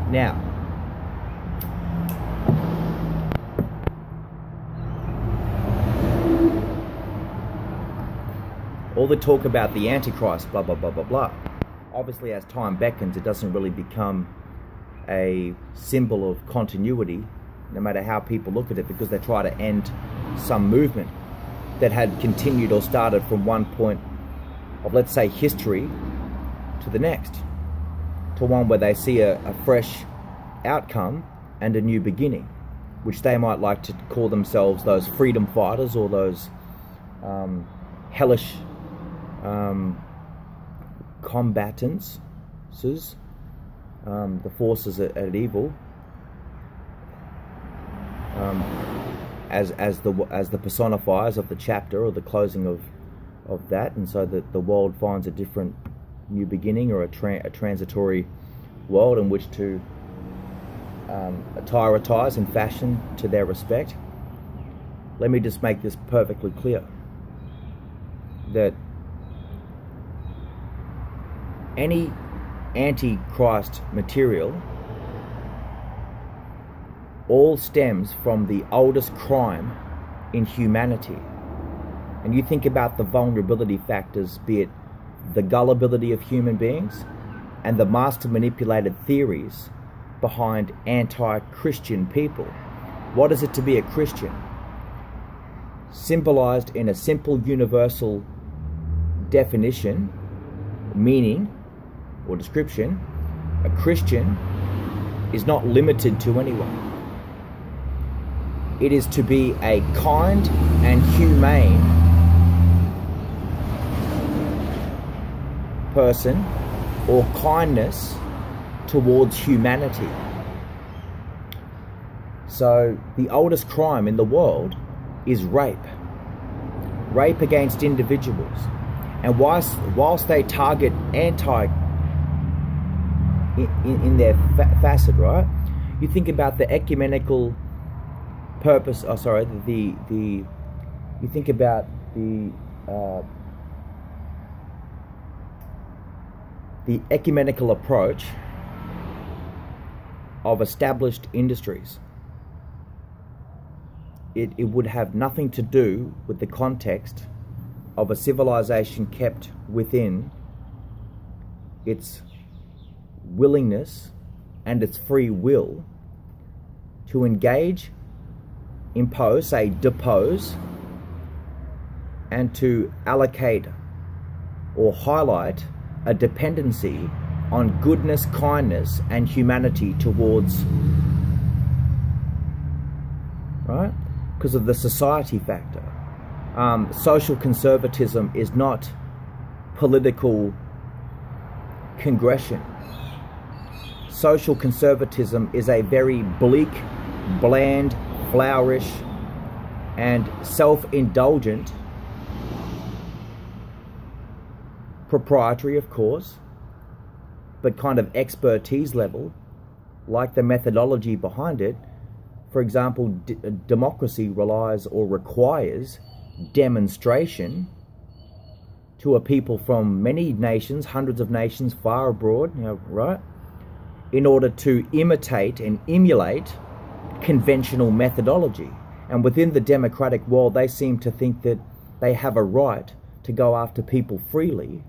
Now, all the talk about the Antichrist, blah, blah, blah, blah, blah. Obviously, as time beckons, it doesn't really become a symbol of continuity, no matter how people look at it, because they try to end some movement that had continued or started from one point of, let's say, history to the next, to one where they see a fresh outcome and a new beginning, which they might like to call themselves those freedom fighters or those hellish combatants, the forces at evil, as the personifiers of the chapter or the closing of that, and so that the world finds a different new beginning, or a transitory world in which to prioritize and fashion to their respect. Let me just make this perfectly clear, that any antichrist material all stems from the oldest crime in humanity. And you think about the vulnerability factors, be it the gullibility of human beings and the master manipulated theories behind anti-Christian people. What is it to be a Christian? Symbolized in a simple universal definition, meaning or description, a Christian is not limited to anyone. It is to be a kind and humane person, or kindness towards humanity. So the oldest crime in the world is rape. Rape against individuals. And whilst they target in their facet, right? You think about the ecumenical purpose. Oh, sorry. You think about the ecumenical approach of established industries. It would have nothing to do with the context of a civilization kept within its willingness and its free will to engage, impose, say depose, and to allocate or highlight a dependency on goodness, kindness, and humanity towards, right? Because of the society factor. Social conservatism is not political congression. Social conservatism is a very bleak, bland, flourish, and self-indulgent, proprietary, of course, but kind of expertise level, like the methodology behind it. For example, democracy relies or requires demonstration to a people from many nations, hundreds of nations, far abroad, right? In order to imitate and emulate conventional methodology. And within the democratic world, they seem to think that they have a right to go after people freely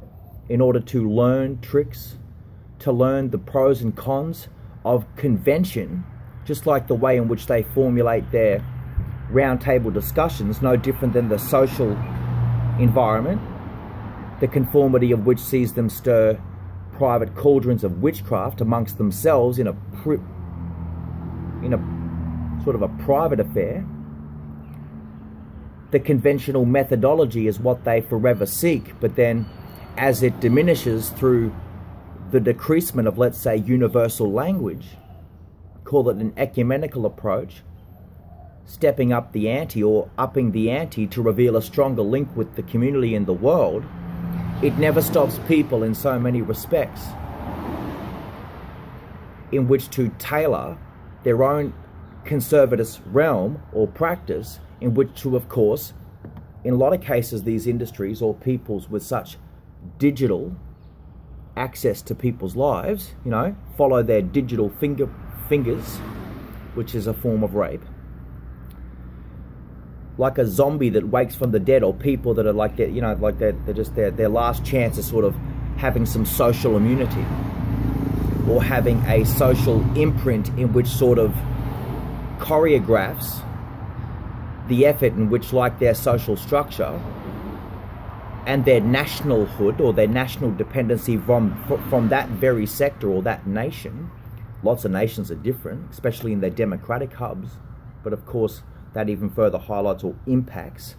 in order to learn tricks, to learn the pros and cons of convention, just like the way in which they formulate their roundtable discussions, no different than the social environment, the conformity of which sees them stir private cauldrons of witchcraft amongst themselves in a sort of a private affair. The conventional methodology is what they forever seek, but then as it diminishes through the decreasement of, let's say, universal language, call it an ecumenical approach, stepping up the ante or upping the ante to reveal a stronger link with the community in the world, it never stops people in so many respects in which to tailor their own conservative realm or practice, in which to, of course, in a lot of cases, these industries or peoples with such digital access to people's lives, you know, follow their digital fingers, which is a form of rape. Like a zombie that wakes from the dead, or people that are like that, you know, like they're just their last chance of sort of having some social immunity, or having a social imprint in which sort of choreographs the effort in which, like, their social structure and their nationalhood or their national dependency from that very sector or that nation. Lots of nations are different, especially in their democratic hubs, but of course that even further highlights or impacts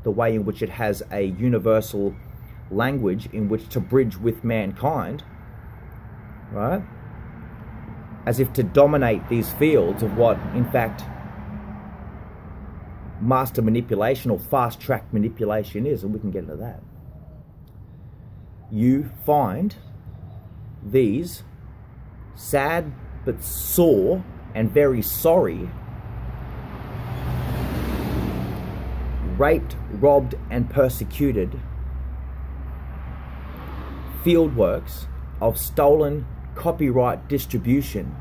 the way in which it has a universal language in which to bridge with mankind, right? As if to dominate these fields of what, in fact, master manipulation or fast-track manipulation is, and we can get into that. You find these sad but sore and very sorry raped, robbed and persecuted fieldworks of stolen copyright distribution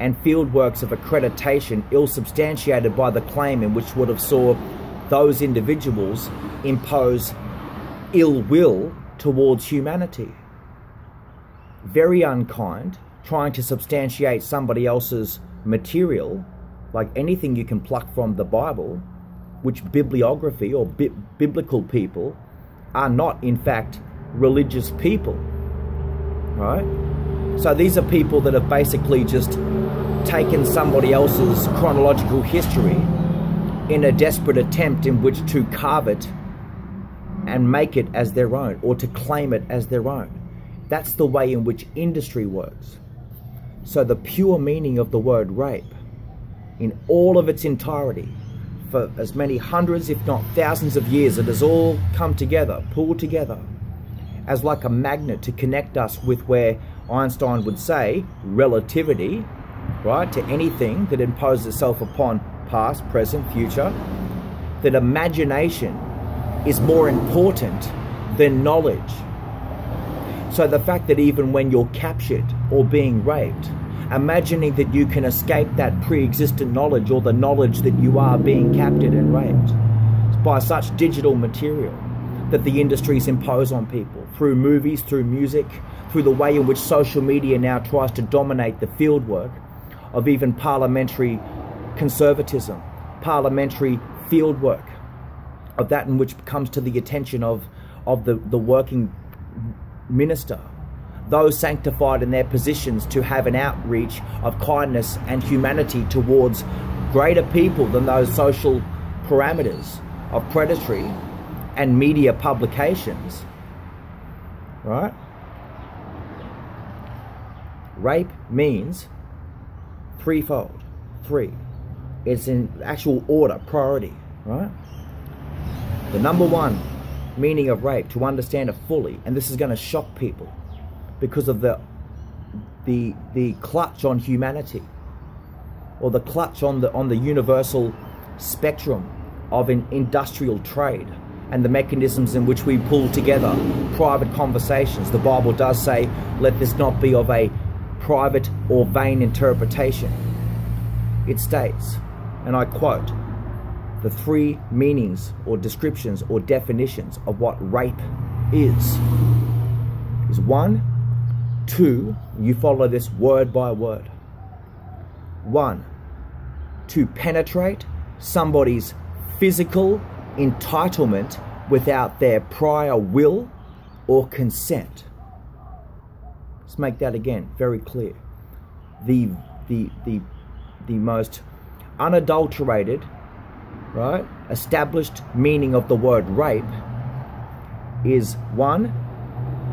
and fieldworks of accreditation ill-substantiated by the claim in which would have saw those individuals impose ill will towards humanity. Very unkind, trying to substantiate somebody else's material, like anything you can pluck from the Bible, which bibliography or biblical people are not, in fact, religious people, right? So these are people that have basically just taken somebody else's chronological history in a desperate attempt in which to carve it and make it as their own, or to claim it as their own. That's the way in which industry works. So the pure meaning of the word rape, in all of its entirety, for as many hundreds, if not thousands of years, it has all come together, pulled together, as like a magnet to connect us with where Einstein would say relativity, right, to anything that imposes itself upon past, present, future, that imagination is more important than knowledge. So the fact that even when you're captured or being raped, imagining that you can escape that pre-existent knowledge, or the knowledge that you are being captured and raped by such digital material that the industries impose on people through movies, through music, through the way in which social media now tries to dominate the fieldwork of even parliamentary conservatism, parliamentary fieldwork, of that in which comes to the attention of the working minister, those sanctified in their positions to have an outreach of kindness and humanity towards greater people than those social parameters of predatory and media publications, right? Rape means threefold. Three. It's in actual order, priority, right? The number one meaning of rape, to understand it fully, and this is going to shock people because of the clutch on humanity, or the clutch on the universal spectrum of an industrial trade, and the mechanisms in which we pull together private conversations. The Bible does say, let this not be of a private or vain interpretation. It states, and I quote, the three meanings or descriptions or definitions of what rape is one, two, you follow this word by word. One, to penetrate somebody's physical entitlement without their prior will or consent. Let's make that again very clear. The most unadulterated, right, established meaning of the word rape is one,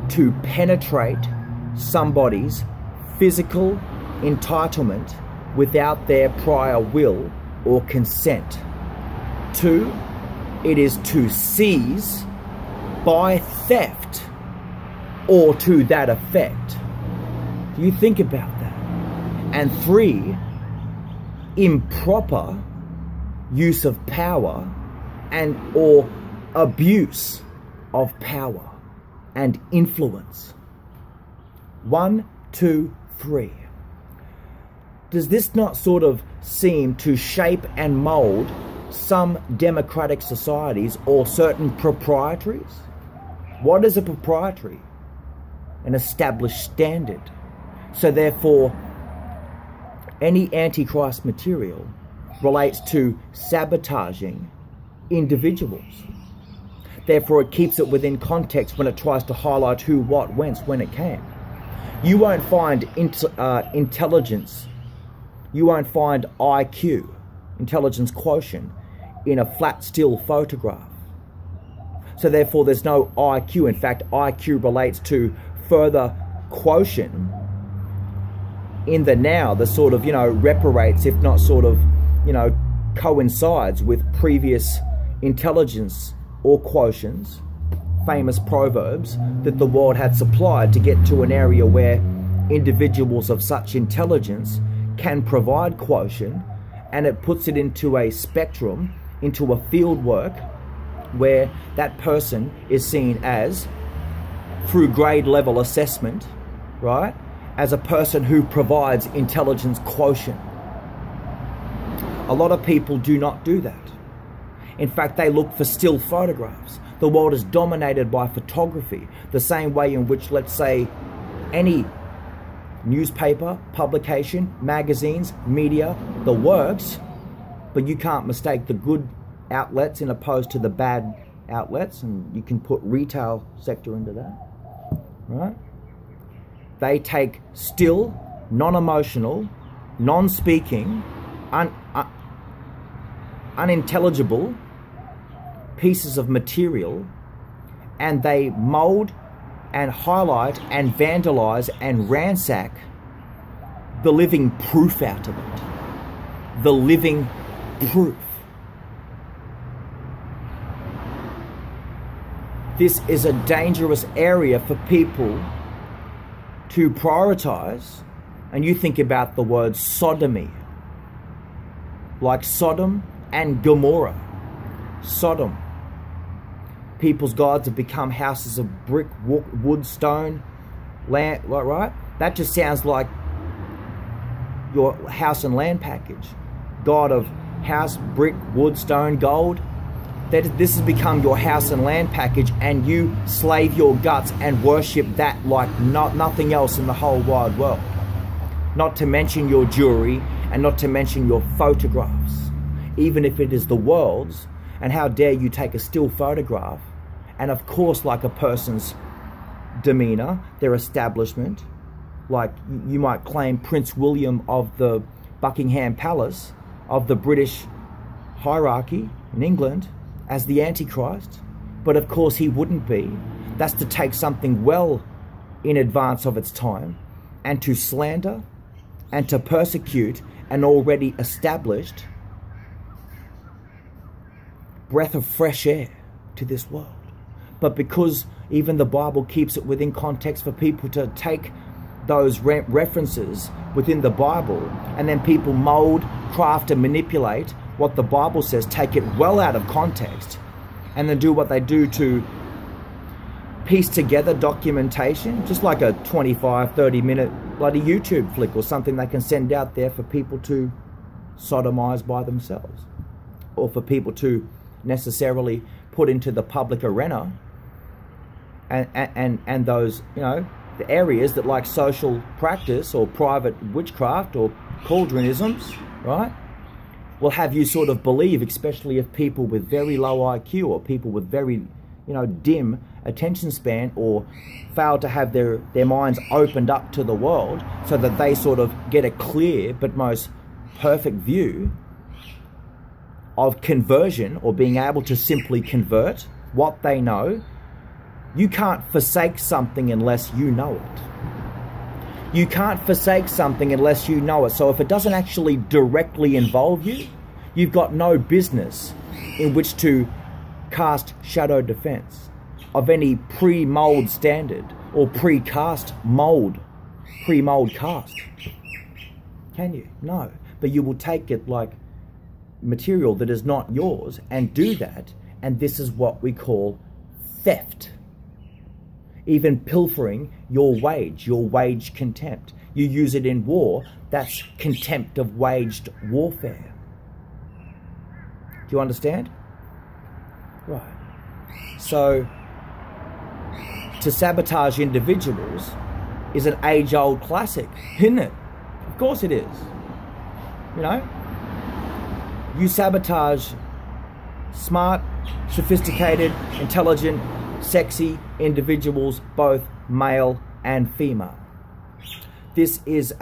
to penetrate somebody's physical entitlement without their prior will or consent. Two, it is to seize by theft or to that effect. Do you think about that? And three, improper use of power and or abuse of power and influence. 1, 2, 3. Does this not sort of seem to shape and mold some democratic societies or certain proprietaries? What is a proprietary? An established standard. So therefore, any Antichrist material relates to sabotaging individuals. Therefore, it keeps it within context when it tries to highlight who, what, whence, when it came. You won't find intelligence. You won't find IQ, intelligence quotient, in a flat, still photograph. So therefore, there's no IQ. In fact, IQ relates to further quotient in the now, the sort of, reparates, if not sort of, coincides with previous intelligence or quotients, famous proverbs that the world had supplied to get to an area where individuals of such intelligence can provide quotient, and it puts it into a spectrum, into a field work where that person is seen as, through grade level assessment, right, as a person who provides intelligence quotient. A lot of people do not do that. In fact, they look for still photographs. The world is dominated by photography, the same way in which, let's say, any newspaper, publication, magazines, media, the works, but you can't mistake the good outlets in opposed to the bad outlets, and you can put retail sector into that, right? They take still, non-emotional, non-speaking, unintelligible pieces of material, and they mold and highlight and vandalize and ransack the living proof out of it. The living proof. This is a dangerous area for people to prioritize. And you think about the word sodomy, like Sodom and Gomorrah. Sodom. People's gods have become houses of brick, wood, stone, land, right? That just sounds like your house and land package. God of house, brick, wood, stone, gold. This has become your house and land package, and you slave your guts and worship that like nothing else in the whole wide world. Not to mention your jewelry, and not to mention your photographs, even if it is the world's. And how dare you take a still photograph, and of course, like a person's demeanor, their establishment, like you might claim Prince William of the Buckingham Palace, of the British hierarchy in England, as the Antichrist, but of course he wouldn't be. That's to take something well in advance of its time, and to slander and to persecute an already established breath of fresh air to this world. But because even the Bible keeps it within context for people to take those references within the Bible, and then people mold, craft and manipulate what the Bible says, take it well out of context, and then do what they do to piece together documentation, just like a 25-30 minute bloody YouTube flick or something they can send out there for people to sodomize by themselves, or for people to necessarily put into the public arena, and those, the areas that, like social practice or private witchcraft or cauldronisms, right, will have you sort of believe, especially if people with very low IQ or people with very, dim attention span, or fail to have their minds opened up to the world so that they sort of get a clear but most perfect view of conversion, or being able to simply convert what they know. You can't forsake something unless you know it. You can't forsake something unless you know it. So if it doesn't actually directly involve you, you've got no business in which to cast shadow defense of any pre-mold standard or pre-mold cast. Can you? No. But you will take it like material that is not yours and do that, and this is what we call theft. Even pilfering your wage contempt. You use it in war, that's contempt of waged warfare. Do you understand? Right. So, to sabotage individuals is an age-old classic, isn't it? Of course it is. You know? You sabotage smart, sophisticated, intelligent, sexy individuals, both male and female. This is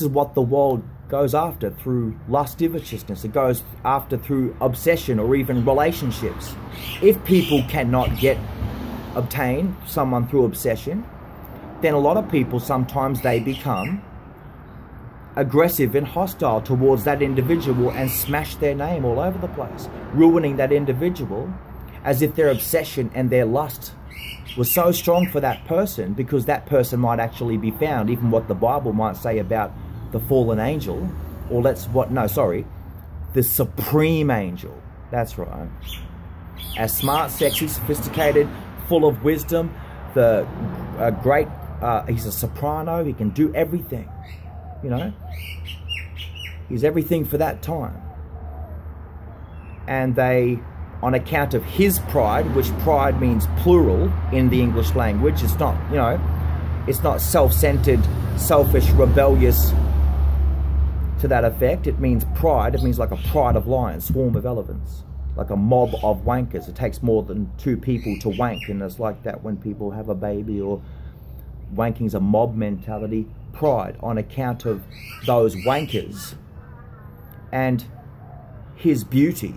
what the world goes after through lasciviousness. It goes after through obsession or even relationships. If people cannot obtain someone through obsession, then a lot of people, sometimes they become aggressive and hostile towards that individual and smash their name all over the place, ruining that individual as if their obsession and their lust was so strong for that person, because that person might actually be found, even what the Bible might say about the fallen angel, or the supreme angel. That's right. As smart, sexy, sophisticated, full of wisdom, he's a soprano, he can do everything, you know. He's everything for that time. And they, on account of his pride, which pride means plural in the English language, it's not, you know, it's not self-centered, selfish, rebellious to that effect. It means pride. It means like a pride of lions, swarm of elephants, like a mob of wankers. It takes more than two people to wank, and it's like that when people have a baby, or wanking's a mob mentality. Pride, on account of those wankers and his beauty,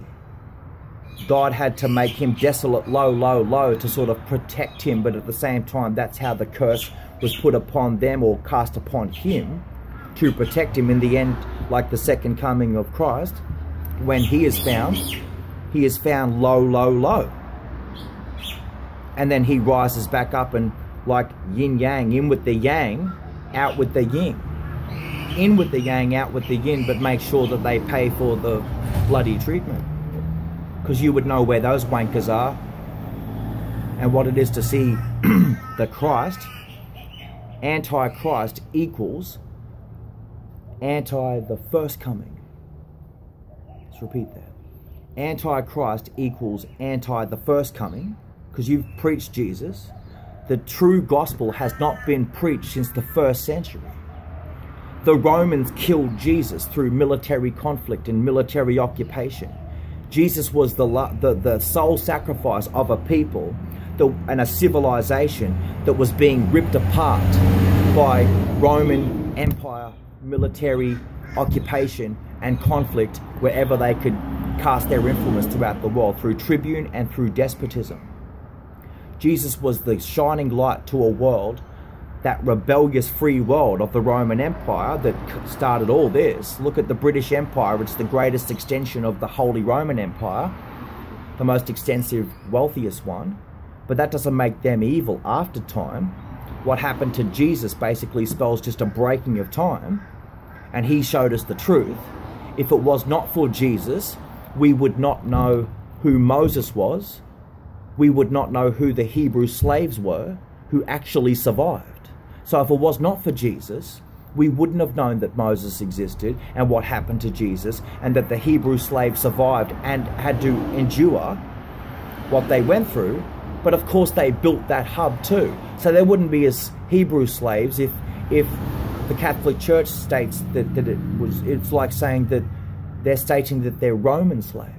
God had to make him desolate, low to sort of protect him. But at the same time, that's how the curse was put upon them, or cast upon him, to protect him in the end, like the second coming of Christ. When he is found low. And then he rises back up, and like yin yang, in with the yang, out with the yin. In with the yang, out with the yin, but make sure that they pay for the bloody treatment. Because you would know where those wankers are and what it is to see the Christ. Antichrist equals anti the first coming. Let's repeat that. Antichrist equals anti the first coming, because you've preached Jesus. The true gospel has not been preached since the 1st century. The Romans killed Jesus through military conflict and military occupation. Jesus was the sole sacrifice of a people and a civilization that was being ripped apart by Roman Empire, military occupation and conflict wherever they could cast their influence throughout the world, through tribune and through despotism. Jesus was the shining light to a world, that rebellious free world of the Roman Empire that started all this. Look at the British Empire. It's the greatest extension of the Holy Roman Empire, the most extensive, wealthiest one. But that doesn't make them evil after time. What happened to Jesus basically spells just a breaking of time, and he showed us the truth. If it was not for Jesus, we would not know who Moses was. We would not know who the Hebrew slaves were who actually survived. So if it was not for Jesus, we wouldn't have known that Moses existed and what happened to Jesus, and that the Hebrew slaves survived and had to endure what they went through. But of course they built that hub too. So there wouldn't be as Hebrew slaves if the Catholic Church states that it's like saying that they're stating that they're Roman slaves.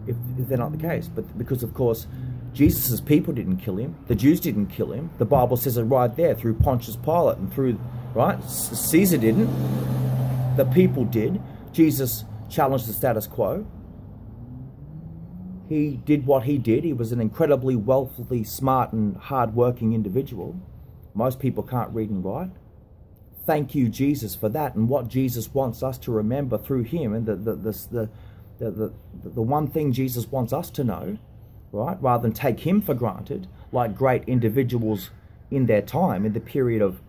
If they're not the case. But because of course Jesus' people didn't kill him. The Jews didn't kill him. The Bible says it right there, through Pontius Pilate and through, right? Caesar didn't. The people did. Jesus challenged the status quo. He did what he did. He was an incredibly wealthy, smart and hard-working individual. Most people can't read and write. Thank you, Jesus, for that. And what Jesus wants us to remember through him, and the one thing Jesus wants us to know, right, rather than take him for granted, like great individuals in their time, in the period of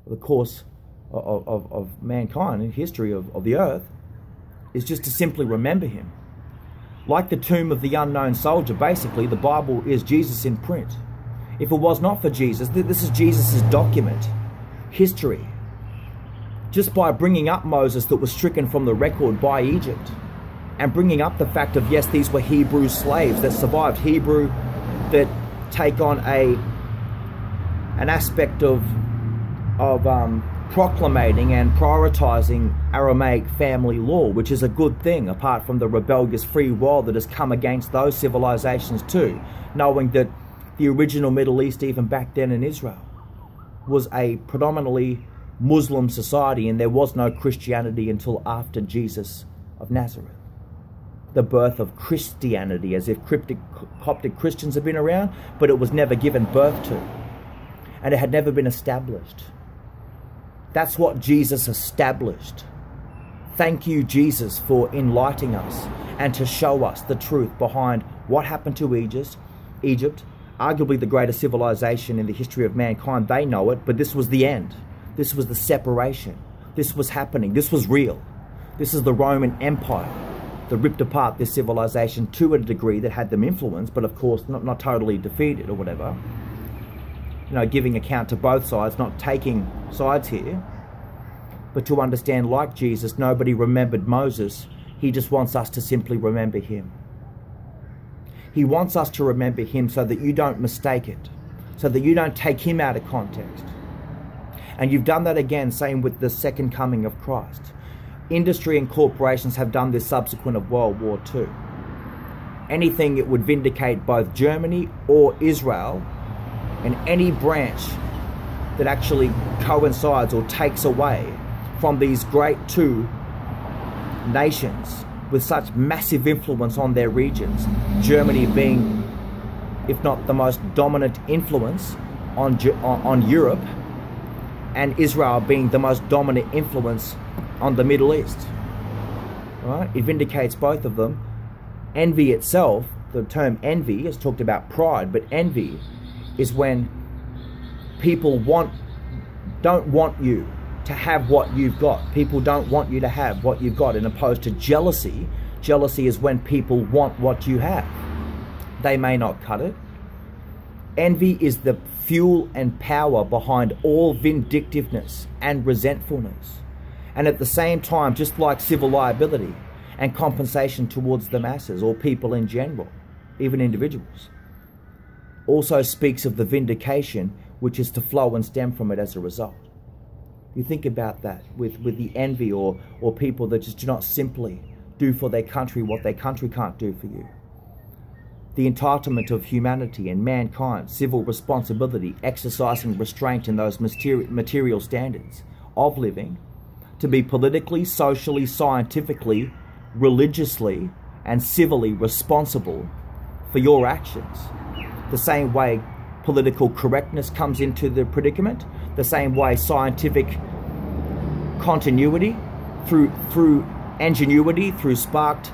the course of mankind, in history of the earth, is just to simply remember him. Like the tomb of the unknown soldier, basically, the Bible is Jesus in print. If it was not for Jesus, this is Jesus' document, history. Just by bringing up Moses that was stricken from the record by Egypt, and bringing up the fact of, yes, these were Hebrew slaves that survived, Hebrew that take on an aspect of proclamating and prioritizing Aramaic family law, which is a good thing, apart from the rebellious free world that has come against those civilizations too, knowing that the original Middle East, even back then in Israel, was a predominantly Muslim society, and there was no Christianity until after Jesus of Nazareth. The birth of Christianity, as if Coptic Christians have been around, but it was never given birth to, and it had never been established. That's what Jesus established. Thank you, Jesus, for enlightening us and to show us the truth behind what happened to Egypt, arguably the greatest civilization in the history of mankind. They know it, but this was the end. This was the separation. This was happening. This was real. This is the Roman Empire that ripped apart this civilization to a degree that had them influenced, but of course not totally defeated or whatever. You know, giving account to both sides, not taking sides here, but to understand, like Jesus, nobody remembered Moses. He just wants us to simply remember him. He wants us to remember him so that you don't mistake it, so that you don't take him out of context. And you've done that again, same with the second coming of Christ. Industry and corporations have done this subsequent of World War II. Anything that would vindicate both Germany or Israel, and any branch that actually coincides or takes away from these great two nations with such massive influence on their regions, Germany being, if not the most dominant influence on Europe, and Israel being the most dominant influence on the Middle East. Right? It vindicates both of them. Envy itself, the term envy is talked about pride, but envy is when people don't want you to have what you've got. People don't want you to have what you've got, in opposed to jealousy. Jealousy is when people want what you have. They may not cut it. Envy is the fuel and power behind all vindictiveness and resentfulness. And at the same time, just like civil liability and compensation towards the masses or people in general, even individuals, also speaks of the vindication which is to flow and stem from it as a result. You think about that with the envy or people that just do not simply do for their country what their country can't do for you. The entitlement of humanity and mankind, civil responsibility, exercising restraint in those material standards of living, to be politically, socially, scientifically, religiously, and civilly responsible for your actions. The same way political correctness comes into the predicament, the same way scientific continuity through ingenuity, through sparked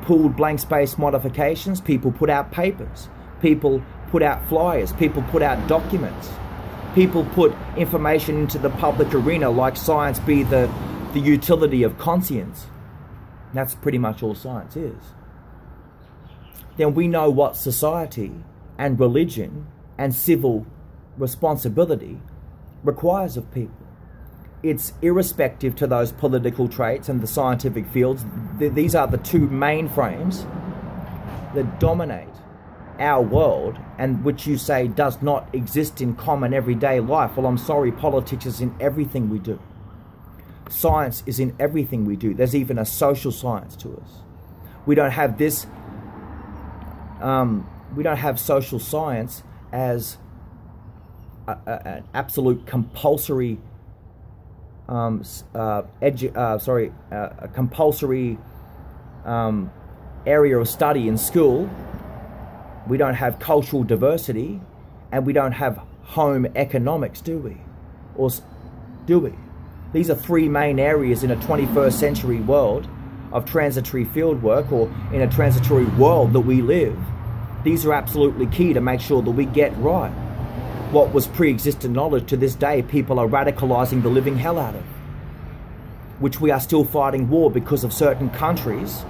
pooled blank space modifications, people put out papers, people put out flyers, people put out documents, people put information into the public arena, like science be the utility of conscience. That's pretty much all science is. Then we know what society and religion and civil responsibility requires of people. It's irrespective to those political traits and the scientific fields. These are the two main frames that dominate our world, and which you say does not exist in common everyday life. Well, I'm sorry, politics is in everything we do. Science is in everything we do. There's even a social science to us. We don't have this, we don't have social science as an absolute compulsory a compulsory area of study in school. We don't have cultural diversity, and we don't have home economics, do we? Or do we? These are three main areas in a 21st century world of transitory field work, or in a transitory world that we live. These are absolutely key to make sure that we get right what was pre-existent knowledge. To this day, people are radicalizing the living hell out of, which we are still fighting war because of certain countries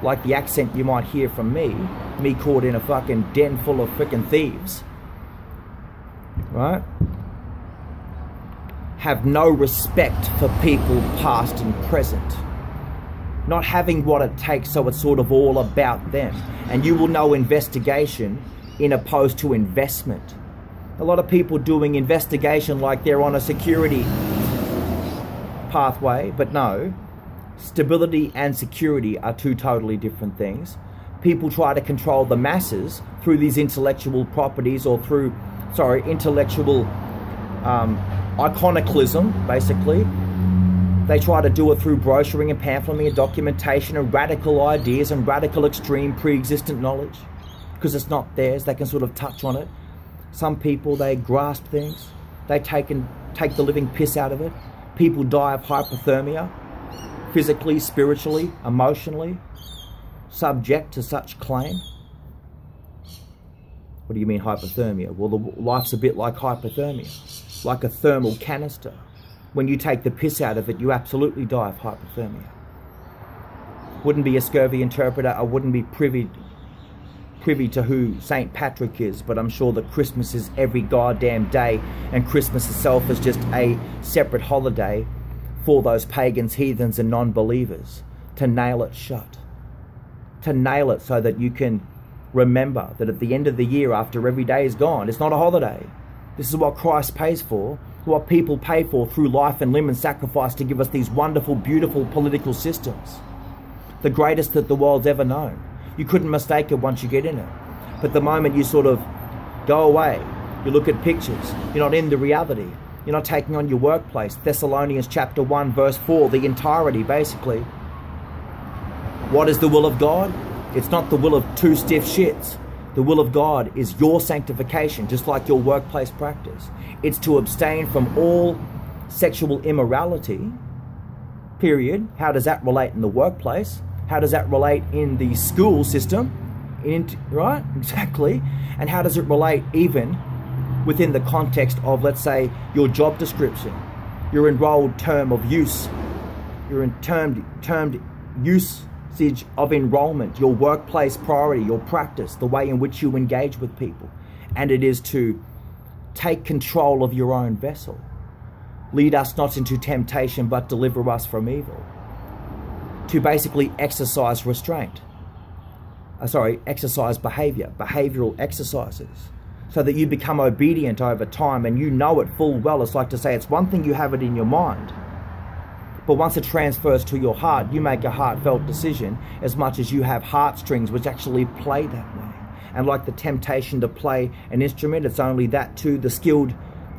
like the accent you might hear from me caught in a fucking den full of freaking thieves, right? Have no respect for people past and present. Not having what it takes, so it's sort of all about them. And you will know investigation in opposed to investment. A lot of people doing investigation like they're on a security pathway, but no. Stability and security are two totally different things. People try to control the masses through these intellectual properties or through, intellectual iconoclasm, basically. They try to do it through brochuring and pamphleting and documentation and radical ideas and radical extreme pre-existent knowledge. Because it's not theirs, they can sort of touch on it. Some people, they grasp things. They take the living piss out of it. People die of hypothermia, physically, spiritually, emotionally, subject to such claim. What do you mean hypothermia? Well, life's a bit like hypothermia, like a thermal canister. When you take the piss out of it, you absolutely die of hypothermia. Wouldn't be a scurvy interpreter. I wouldn't be privy to who St. Patrick is, but I'm sure that Christmas is every goddamn day, and Christmas itself is just a separate holiday for those pagans, heathens, and non-believers to nail it shut. To nail it so that you can remember that at the end of the year, after every day is gone, it's not a holiday. This is what Christ pays for, what people pay for through life and limb and sacrifice to give us these wonderful, beautiful political systems. The greatest that the world's ever known. You couldn't mistake it once you get in it. But the moment you sort of go away, you look at pictures, you're not in the reality. You're not taking on your workplace. Thessalonians chapter 1, verse 4, the entirety, basically. What is the will of God? It's not the will of two stiff shits. The will of God is your sanctification, just like your workplace practice. It's to abstain from all sexual immorality, period. How does that relate in the workplace? How does that relate in the school system? Right? Exactly. And how does it relate even within the context of, let's say, your job description, your enrolled term of use, your termed usage of enrollment, your workplace priority, your practice, the way in which you engage with people. And it is to take control of your own vessel. Lead us not into temptation, but deliver us from evil. To basically exercise restraint. Exercise behavior, behavioral exercises, so that you become obedient over time and you know it full well. It's like to say, it's one thing you have it in your mind, but once it transfers to your heart, you make a heartfelt decision as much as you have heartstrings which actually play that way. And like the temptation to play an instrument, it's only that to the skilled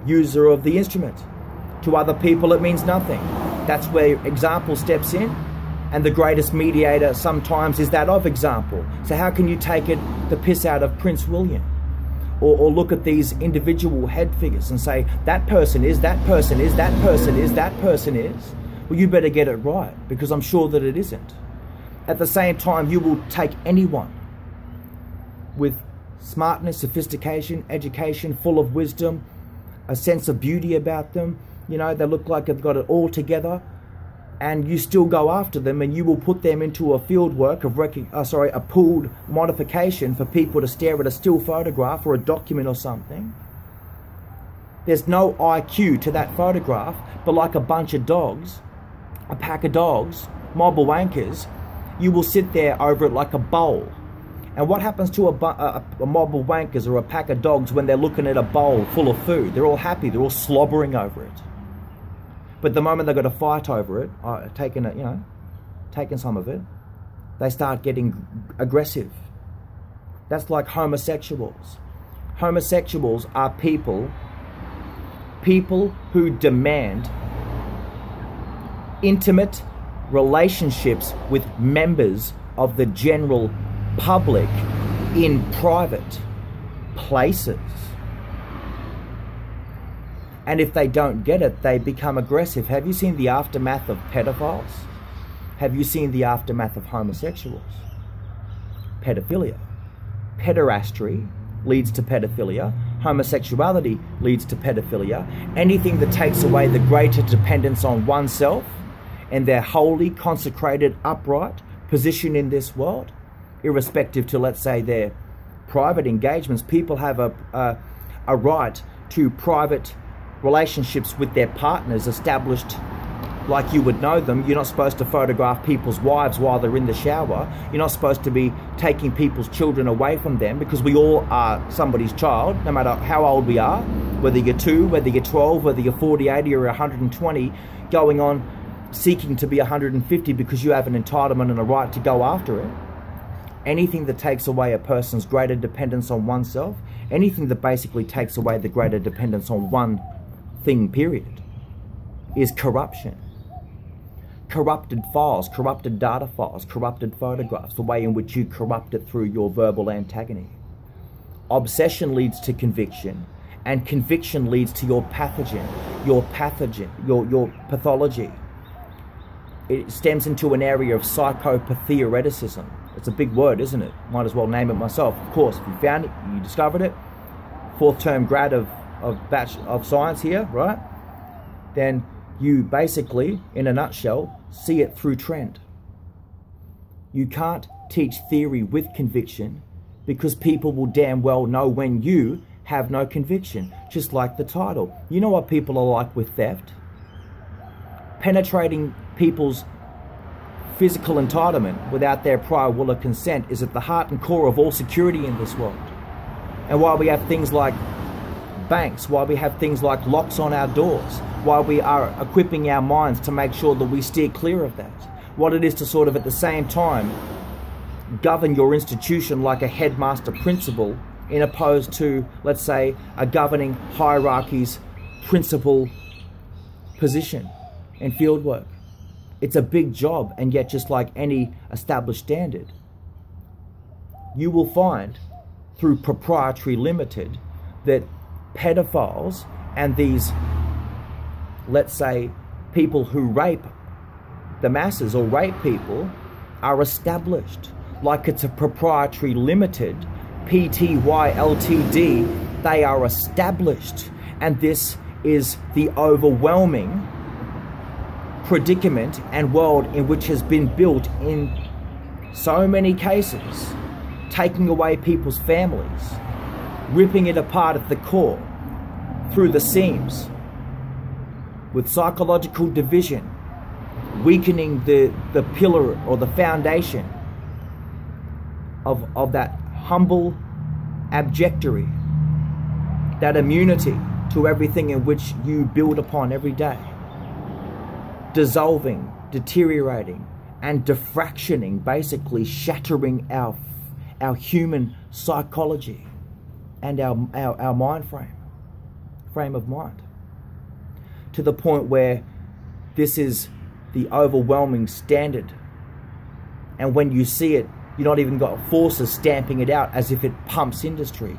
user of the instrument. To other people, it means nothing. That's where example steps in. And the greatest mediator sometimes is that of example. So how can you take the piss out of Prince William? Or look at these individual head figures and say, that person is, that person is, that person is, that person is. Well, you better get it right, because I'm sure that it isn't. At the same time, you will take anyone with smartness, sophistication, education, full of wisdom, a sense of beauty about them. You know, they look like they've got it all together. And you still go after them, and you will put them into a field work of a pooled modification for people to stare at a still photograph or a document or something. There's no IQ to that photograph, but like a bunch of dogs, a pack of dogs, mob of wankers, you will sit there over it like a bowl. And what happens to a mob of wankers or a pack of dogs when they're looking at a bowl full of food? They're all happy, they're all slobbering over it. But the moment they've got to fight over it, taking some of it, they start getting aggressive. That's like homosexuals. Homosexuals are people who demand intimate relationships with members of the general public in private places. And if they don't get it, they become aggressive. Have you seen the aftermath of pedophiles? Have you seen the aftermath of homosexuals? Pedophilia. Pederastry leads to pedophilia. Homosexuality leads to pedophilia. Anything that takes away the greater dependence on oneself and their holy, consecrated, upright, position in this world, irrespective to, let's say, their private engagements. People have a right to private relationships with their partners established like you would know them. You're not supposed to photograph people's wives while they're in the shower. You're not supposed to be taking people's children away from them, because we all are somebody's child, no matter how old we are, whether you're 2, whether you're 12, whether you're 40, 80 or 120, going on seeking to be 150 because you have an entitlement and a right to go after it. Anything that takes away a person's greater dependence on oneself, anything that basically takes away the greater dependence on one thing, period, is corruption. Corrupted files, corrupted data files, corrupted photographs, the way in which you corrupt it through your verbal antagony. Obsession leads to conviction, and conviction leads to your pathogen, your pathology. It stems into an area of psychopathoreticism. It's a big word, isn't it? Might as well name it myself. Of course, if you found it, you discovered it, 4th term grad of science here, right? Then you basically, in a nutshell, see it through trend. You can't teach theory with conviction, because people will damn well know when you have no conviction, just like the title. You know what people are like with theft? Penetrating people's physical entitlement without their prior will or consent is at the heart and core of all security in this world. And while we have things like banks, while we have things like locks on our doors, while we are equipping our minds to make sure that we steer clear of that, what it is to sort of at the same time govern your institution like a headmaster principal, in opposed to, let's say, a governing hierarchy's principal position in field work. It's a big job, and yet just like any established standard, you will find through Proprietary Limited that pedophiles and these, let's say, people who rape the masses or rape people are established. Like it's a Proprietary Limited, PTY Ltd, they are established. And this is the overwhelming predicament and world in which has been built in so many cases, taking away people's families, ripping it apart at the core, through the seams, with psychological division, weakening the pillar or the foundation of that humble abjectory, that immunity to everything in which you build upon every day, dissolving, deteriorating, and diffractioning, basically shattering our human psychology and our mind frame of mind, to the point where this is the overwhelming standard. And when you see it, you're not even got forces stamping it out as if it pumps industry.